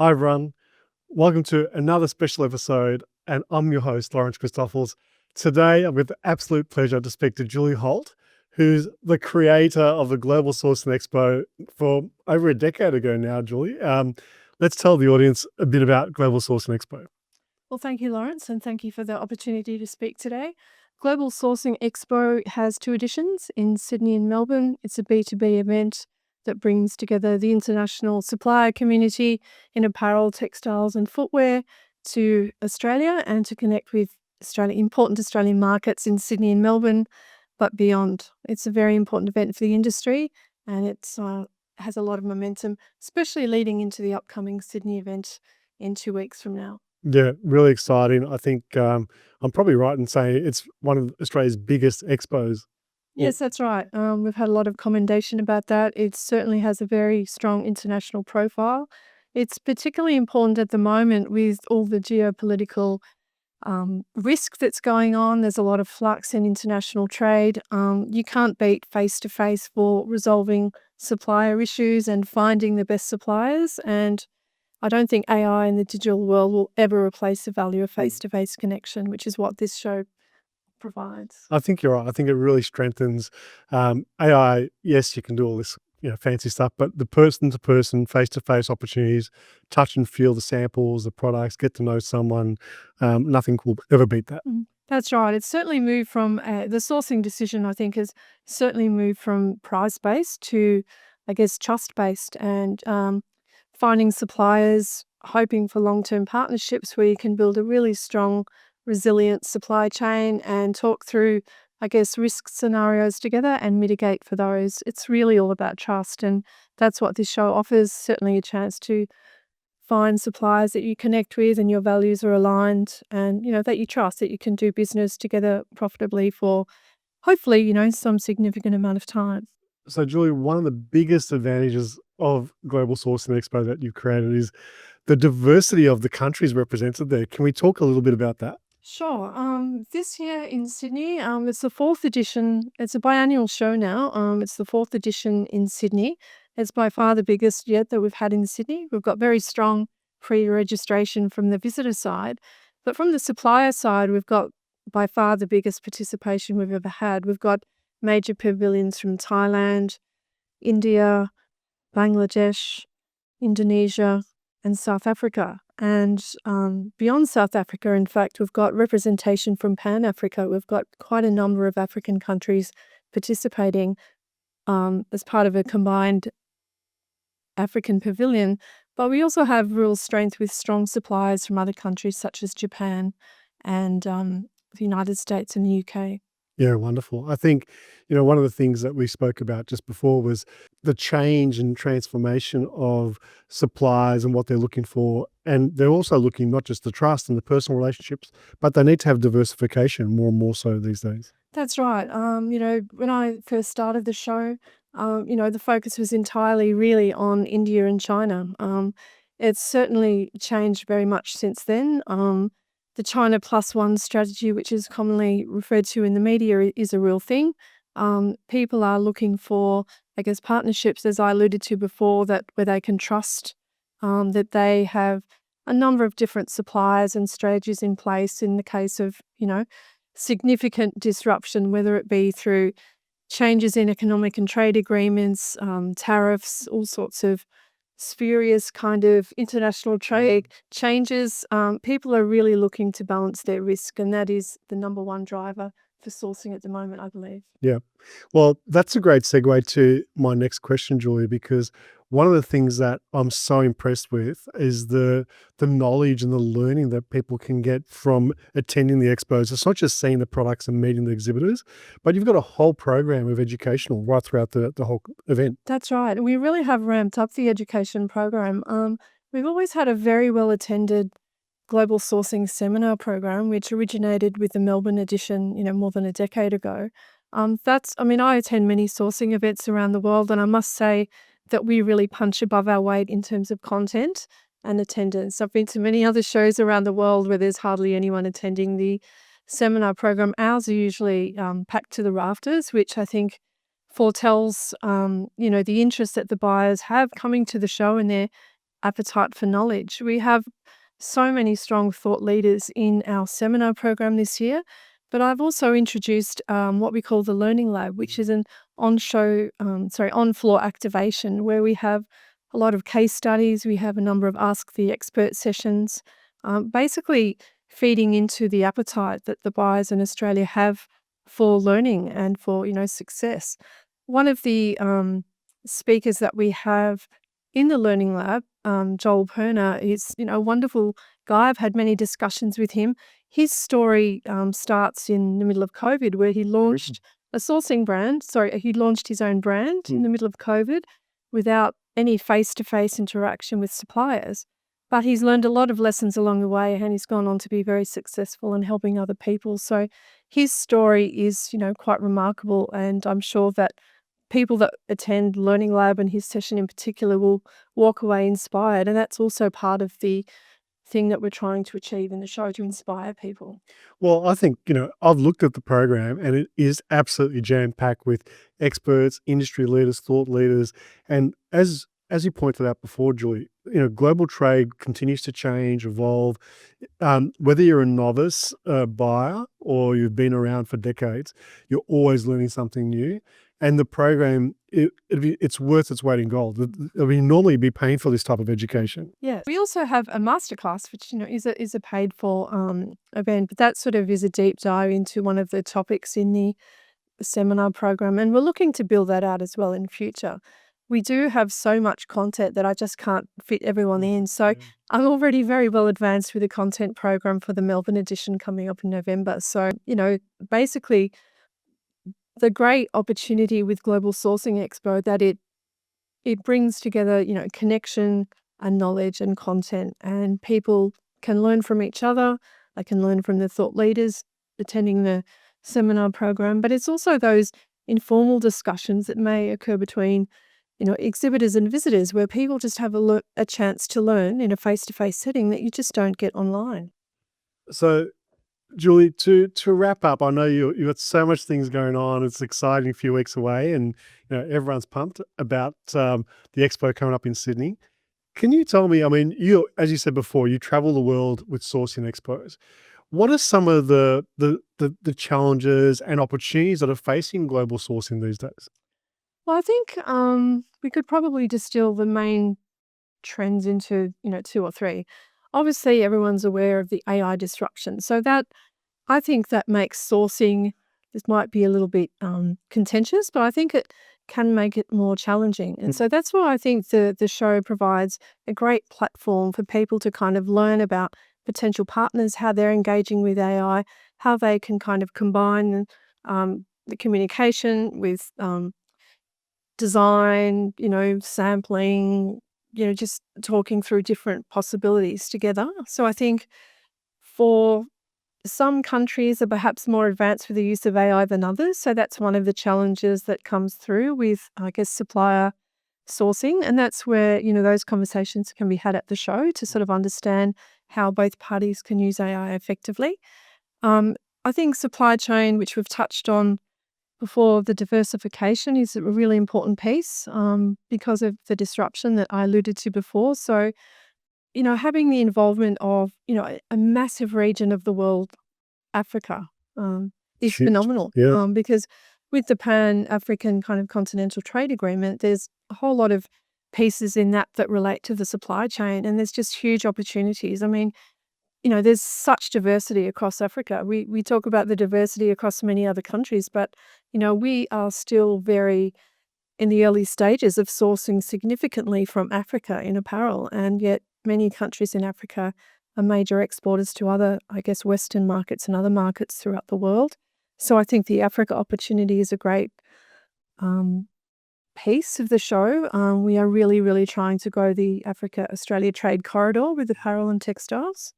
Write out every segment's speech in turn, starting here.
Hi, everyone. Welcome to another special episode, and I'm your host, Lawrence Christoffels. Today, I'm with the absolute pleasure to speak to Julie Holt, who's the creator of the Global Sourcing Expo for over a decade ago now, Julie. Let's tell the audience a bit about Global Sourcing Expo. Well, thank you, Lawrence, and thank you for the opportunity to speak today. Global Sourcing Expo has two editions in Sydney and Melbourne. It's a B2B event that brings together the international supplier community in apparel, textiles, and footwear to Australia and to connect with important Australian markets in Sydney and Melbourne, but beyond. It's a very important event for the industry, and it has a lot of momentum, especially leading into the upcoming Sydney event in 2 weeks from now. Yeah, really exciting. I think I'm probably right in saying it's one of Australia's biggest expos. Well, Yes, that's right. We've had a lot of commendation about that. It certainly has a very strong international profile. It's particularly important at the moment with all the geopolitical risk that's going on. There's a lot of flux in international trade. You can't beat face to face for resolving supplier issues and finding the best suppliers. And I don't think AI in the digital world will ever replace the value of face to face connection, which is what this show provides. I think you're right. I think it really strengthens AI. Yes, you can do all this, fancy stuff, but the person-to-person, face-to-face opportunities, touch and feel the samples, the products, get to know someone. Nothing will ever beat that. That's right. It's certainly moved from the sourcing decision, I think, has certainly moved from price based to, I guess, trust based and finding suppliers, hoping for long term partnerships where you can build a really strong, resilient supply chain and talk through, I guess, risk scenarios together and mitigate for those. It's really all about trust. And that's what this show offers, certainly a chance to find suppliers that you connect with and your values are aligned and, that you trust, that you can do business together profitably for hopefully, some significant amount of time. So, Julie, one of the biggest advantages of Global Sourcing Expo that you've created is the diversity of the countries represented there. Can we talk a little bit about that? Sure. This year in Sydney, it's the fourth edition. It's a biannual show now. It's the fourth edition in Sydney. It's by far the biggest yet that we've had in Sydney. We've got very strong pre-registration from the visitor side, but from the supplier side, we've got by far the biggest participation we've ever had. We've got major pavilions from Thailand, India, Bangladesh, Indonesia, and South Africa. And beyond South Africa, in fact, we've got representation from Pan Africa. We've got quite a number of African countries participating as part of a combined African pavilion. But we also have real strength with strong suppliers from other countries such as Japan and the United States and the UK. Yeah, wonderful. I think, one of the things that we spoke about just before was the change and transformation of suppliers and what they're looking for. And they're also looking not just the trust and the personal relationships, but they need to have diversification more and more so these days. That's right. When I first started the show, the focus was entirely really on India and China. It's certainly changed very much since then. The China plus one strategy, which is commonly referred to in the media, is a real thing. People are looking for, I guess, partnerships, as I alluded to before, that where they can trust that they have a number of different suppliers and strategies in place in the case of, significant disruption, whether it be through changes in economic and trade agreements, tariffs, all sorts of spurious kind of international trade changes. People are really looking to balance their risk, and that is the number one driver for sourcing at the moment, I believe. Yeah. Well, that's a great segue to my next question, Julia, because one of the things that I'm so impressed with is the knowledge and the learning that people can get from attending the expos. It's not just seeing the products and meeting the exhibitors, but you've got a whole program of educational right throughout the whole event. That's right. We really have ramped up the education program. We've always had a very well attended global sourcing seminar program, which originated with the Melbourne edition, more than a decade ago. I attend many sourcing events around the world, and I must say that we really punch above our weight in terms of content and attendance. I've been to many other shows around the world where there's hardly anyone attending the seminar program. Ours are usually packed to the rafters, which I think foretells, the interest that the buyers have coming to the show, and they're appetite for knowledge. We have so many strong thought leaders in our seminar program this year, but I've also introduced what we call the Learning Lab, which is an on-floor activation where we have a lot of case studies. We have a number of Ask the Expert sessions, basically feeding into the appetite that the buyers in Australia have for learning and for, success. One of the speakers that we have in the Learning Lab, Joel Perner, is, a wonderful guy. I've had many discussions with him. His story starts in the middle of COVID, where he launched a sourcing brand. Sorry, he launched his own brand in the middle of COVID without any face-to-face interaction with suppliers. But he's learned a lot of lessons along the way, and he's gone on to be very successful in helping other people. So his story is, quite remarkable, and I'm sure that people that attend Learning Lab and his session in particular will walk away inspired. And that's also part of the thing that we're trying to achieve in the show, to inspire people. Well, I think, I've looked at the program and it is absolutely jam-packed with experts, industry leaders, thought leaders. And as you pointed out before, Julie, global trade continues to change, evolve. Whether you're a novice buyer or you've been around for decades, you're always learning something new. And the program, it's worth its weight in gold. Normally you'd be paying for this type of education. Yes. We also have a masterclass, which, is a paid for event, but that sort of is a deep dive into one of the topics in the seminar program. And we're looking to build that out as well in future. We do have so much content that I just can't fit everyone in. So I'm already very well advanced with the content program for the Melbourne edition coming up in November. So, basically the great opportunity with Global Sourcing Expo that it brings together, connection and knowledge and content, and people can learn from each other. They can learn from the thought leaders attending the seminar program, but it's also those informal discussions that may occur between, exhibitors and visitors, where people just have a chance to learn in a face-to-face setting that you just don't get online. So, Julie, to wrap up, I know you've got so much things going on. It's exciting, a few weeks away, and everyone's pumped about the expo coming up in Sydney. Can you tell me, as you said before, you travel the world with sourcing expos. What are some of the challenges and opportunities that are facing global sourcing these days? Well, I think we could probably distill the main trends into, two or three. Obviously, everyone's aware of the AI disruption. So that, I think that makes sourcing, this might be a little bit contentious, but I think it can make it more challenging. And so that's why I think the show provides a great platform for people to kind of learn about potential partners, how they're engaging with AI, how they can kind of combine the communication with design, sampling, just talking through different possibilities together. So I think for some countries are perhaps more advanced with the use of AI than others. So that's one of the challenges that comes through with, I guess, supplier sourcing. And that's where, those conversations can be had at the show to sort of understand how both parties can use AI effectively. I think supply chain, which we've touched on before, the diversification is a really important piece because of the disruption that I alluded to before. So, having the involvement of, a massive region of the world, Africa, is Huge. phenomenal. Yeah. Because with the Pan-African kind of continental trade agreement, there's a whole lot of pieces in that relate to the supply chain, and there's just huge opportunities. There's such diversity across Africa. We talk about the diversity across many other countries, but, we are still very in the early stages of sourcing significantly from Africa in apparel, and yet many countries in Africa are major exporters to other, I guess, Western markets and other markets throughout the world. So I think the Africa opportunity is a great piece of the show. We are really, really trying to grow the Africa-Australia trade corridor with apparel and textiles.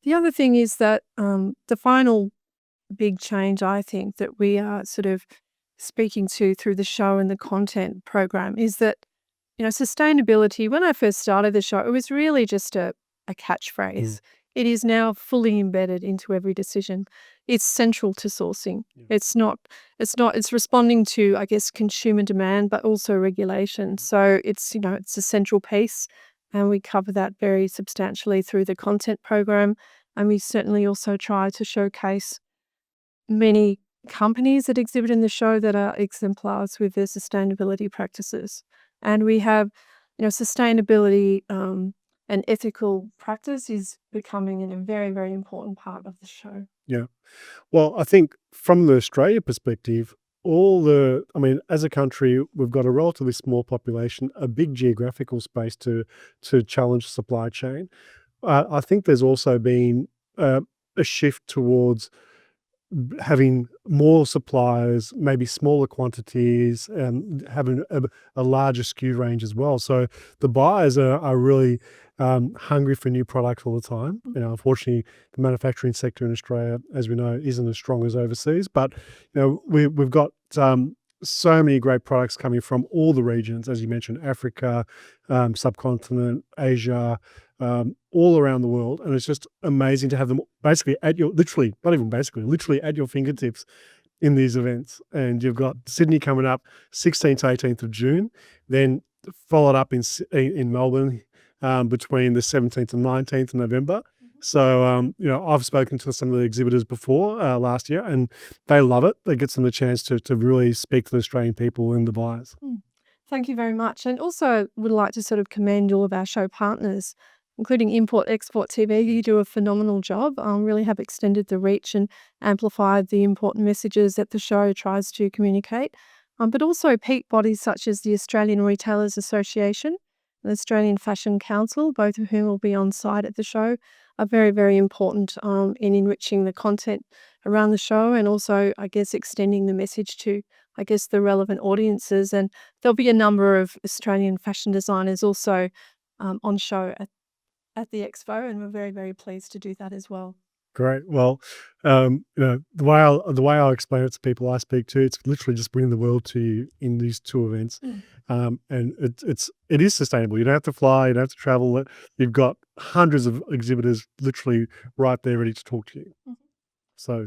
The other thing is that the final big change, I think, that we are sort of speaking to through the show and the content program is that, sustainability, when I first started the show, it was really just a catchphrase. It is now fully embedded into every decision. It's central to sourcing. It's responding to, I guess, consumer demand, but also regulation. So it's a central piece. and we cover that very substantially through the content program. And we certainly also try to showcase many companies that exhibit in the show that are exemplars with their sustainability practices. And we have, sustainability and ethical practice is becoming a very, very important part of the show. Yeah. Well, I think from the Australia perspective, as a country, we've got a relatively small population, a big geographical space to challenge supply chain. I think there's also been a shift towards having more suppliers, maybe smaller quantities, and having a larger SKU range as well. So the buyers are really hungry for new products all the time. Unfortunately, the manufacturing sector in Australia, as we know, isn't as strong as overseas. But we've got so many great products coming from all the regions, as you mentioned, Africa, subcontinent, Asia, all around the world. And it's just amazing to have them basically literally at your fingertips in these events. And you've got Sydney coming up 16th to 18th of June, then followed up in Melbourne between the 17th and 19th of November. So, I've spoken to some of the exhibitors before last year, and they love it. It gets them the chance to really speak to the Australian people and the buyers. Thank you very much. And also would like to sort of commend all of our show partners, including Import Export TV. You do a phenomenal job, really have extended the reach and amplified the important messages that the show tries to communicate. But also peak bodies such as the Australian Retailers Association and the Australian Fashion Council, both of whom will be on site at the show, are very, very important in enriching the content around the show and also, I guess, extending the message to, I guess, the relevant audiences. And there'll be a number of Australian fashion designers also on show at the expo, and we're very, very pleased to do that as well. Great. Well, the way I'll explain it to people I speak to, it's literally just bringing the world to you in these two events, and it is sustainable. You don't have to fly, you don't have to travel. You've got hundreds of exhibitors literally right there, ready to talk to you. So,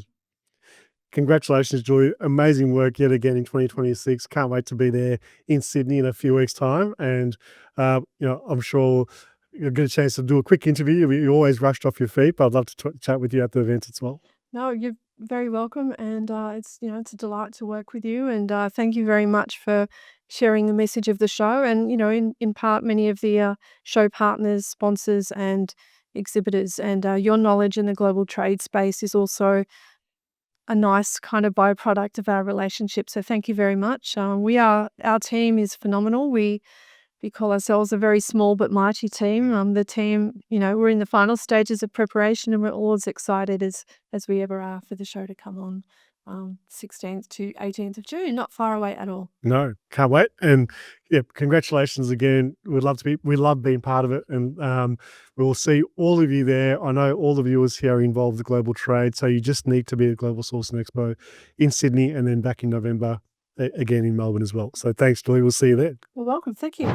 congratulations, Julie! Amazing work yet again in 2026. Can't wait to be there in Sydney in a few weeks' time, and I'm sure you'll get a chance to do a quick interview. You always rushed off your feet, but I'd love to chat with you at the event as well. No, you're very welcome, and it's a delight to work with you. And thank you very much for sharing the message of the show. And in part, many of the show partners, sponsors, and exhibitors, and your knowledge in the global trade space is also a nice kind of byproduct of our relationship. So thank you very much. Our team is phenomenal. We call ourselves a very small but mighty team. The team, we're in the final stages of preparation, and we're all as excited as we ever are for the show to come on 16th to 18th of June. Not far away at all. No, can't wait. And yeah, congratulations again. We love being part of it, and we will see all of you there. I know all the viewers here are involved with global trade, so you just need to be at Global Sourcing Expo in Sydney, and then back in November again in Melbourne as well. So thanks, Julie. We'll see you there. You're welcome. Thank you.